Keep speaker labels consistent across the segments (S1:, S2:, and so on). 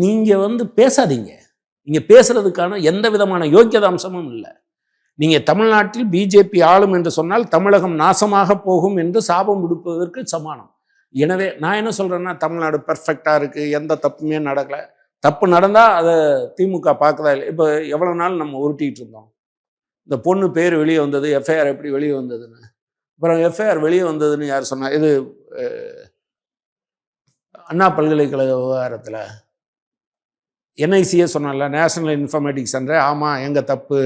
S1: நீங்க பேசாதீங்க. நீங்க பேசுறதுக்கான எந்த விதமான யோக்கியத அம்சமும் இல்ல. நீங்க தமிழ்நாட்டில் பிஜேபி ஆளும் என்று சொன்னால் தமிழகம் நாசமாக போகும் என்று சாபம் விடுப்பதற்கு சமானம். எனவே நான் என்ன சொல்றேன்னா, தமிழ்நாடு பெர்ஃபெக்ட்டா இருக்கு. எந்த தப்புமே நடக்கல. தப்பு நடந்தா அத திமுக பார்க்குதா இல்லையா? இப்ப எவ்வளவு நாள் நம்ம உருட்டிட்டு இருந்தோம். இந்த பொண்ணு பேர் வெளிய வந்தது, எஃப்ஐஆர் எப்படி வெளிய வந்ததுன்னு. அப்புறம் எஃப்ஐஆர் வெளிய வந்ததுன்னு யார் சொன்னா? இது அ அண்ணா பல்கலைக்கழக விவகாரத்துல. என்ஐசியே சொன்னான்ல, நேஷனல் இன்ஃபர்மேட்டிக்ஸ் சென்டர். ஆமா, எங்க தப்பு.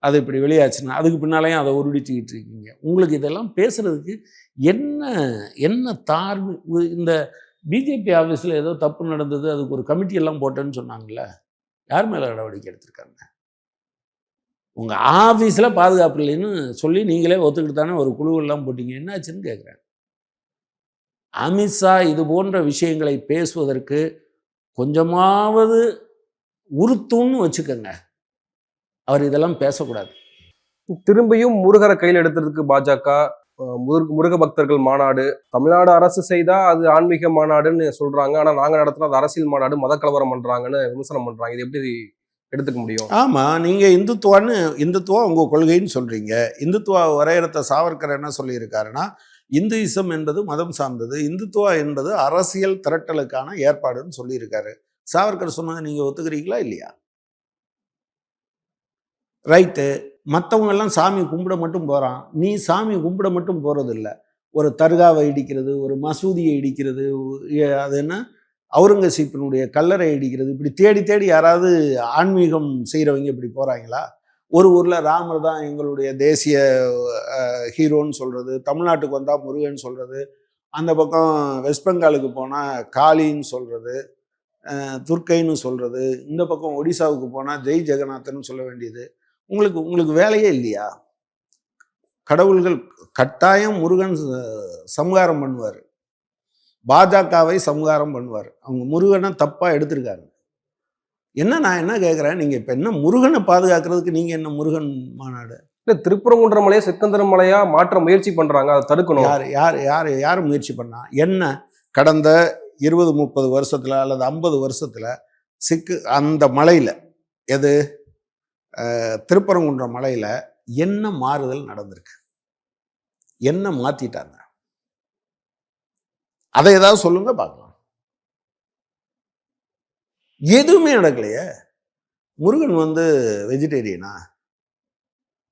S1: அது இப்படி வெளியாச்சுன்னா, அதுக்கு பின்னாலேயும் அதை உருடிச்சுக்கிட்டு இருக்கீங்க. உங்களுக்கு இதெல்லாம் பேசுறதுக்கு என்ன என்ன இந்த பிஜேபி ஆஃபீஸில் ஏதோ தப்பு நடந்தது, அதுக்கு ஒரு கமிட்டி எல்லாம் போட்டேன்னு சொன்னாங்கல்ல, யார் மேலே நடவடிக்கை எடுத்திருக்காங்க? உங்கள் ஆஃபீஸில் பாதுகாப்பு இல்லைன்னு சொல்லி நீங்களே ஒத்துக்கிட்டு தானே ஒரு குழுவெல்லாம் போட்டீங்க. என்னாச்சுன்னு கேட்குறேன். அமித்ஷா இது போன்ற விஷயங்களை பேசுவதற்கு கொஞ்சமாவது உறுத்துன்னு வச்சுக்கோங்க. அவர் இதெல்லாம் பேசக்கூடாது.
S2: திரும்பியும் முருகரை கையில் எடுத்ததுக்கு பாஜக முருக பக்தர்கள் மாநாடு தமிழ்நாடு அரசு செய்தா அது ஆன்மீக மாநாடுன்னு சொல்றாங்க. ஆனா நாங்க நடத்தின அது அரசியல் மாநாடு, மத கலவரம் பண்றாங்கன்னு விமர்சனம் பண்றாங்க. இது எப்படி எடுத்துக்க முடியும்?
S1: ஆமா, நீங்க இந்துத்துவம் உங்க கொள்கைன்னு சொல்றீங்க. இந்துத்துவ வரையறுத்த சாவர்கர் என்ன சொல்லியிருக்காருன்னா, இந்துயிசம் என்பது மதம் சார்ந்தது, இந்துத்துவா என்பது அரசியல் திரட்டலுக்கான ஏற்பாடுன்னு சொல்லியிருக்காரு. சாவர்கர் சொன்னதை நீங்க ஒத்துக்கிறீங்களா இல்லையா? ரைட்டு. மற்றவங்க எல்லாம் சாமி கும்பிட மட்டும் போகிறான். நீ சாமி கும்பிட மட்டும் போகிறது இல்லை. ஒரு தர்காவை இடிக்கிறது, ஒரு மசூதியை இடிக்கிறது, அது என்ன அவுரங்கசீப்பினுடைய கல்லறை இடிக்கிறது, இப்படி தேடி தேடி யாராவது ஆன்மீகம் செய்கிறவங்க இப்படி போகிறாங்களா? ஒரு ஊரில் ராமர் தான் எங்களுடைய தேசிய ஹீரோன்னு சொல்கிறது, தமிழ்நாட்டுக்கு வந்தால் முருகன் சொல்கிறது, அந்த பக்கம் வெஸ்ட் பெங்காலுக்கு போனால் காளின்னு சொல்கிறது, துர்க்கைன்னு சொல்கிறது, இந்த பக்கம் ஒடிசாவுக்கு போனால் ஜெய் ஜெகநாதன் சொல்ல வேண்டியது. உங்களுக்கு வேலையே இல்லையா? கடவுள்கள் கட்டாயம் முருகன் சம்ஹாரம் பண்ணுவார், பாஜகவை சம்ஹாரம் பண்ணுவார். அவங்க முருகனை தப்பா எடுத்திருக்காங்க. நான் என்ன கேட்குறேன், நீங்க இப்ப என்ன முருகனை பாதுகாக்கிறதுக்கு நீங்க என்ன முருகன் மாநாடு?
S2: இல்ல, திருப்பரங்குன்ற மலையை சிக்கந்தர மலையா மாற்ற முயற்சி பண்றாங்க. அதை தடுக்கணும்.
S1: யார் முயற்சி பண்ணா என்ன? கடந்த 20-30 வருஷத்துல அல்லது 50 வருஷத்துல அந்த மலையில எது திருப்பரங்குன்ற மலையில என்ன மாறுதல் நடந்திருக்கு? என்ன மாத்திட்டாங்க? அதை ஏதாவது சொல்லுங்க பார்க்கலாம். எதுவுமே நடக்கலையே. முருகன் வெஜிடேரியனா?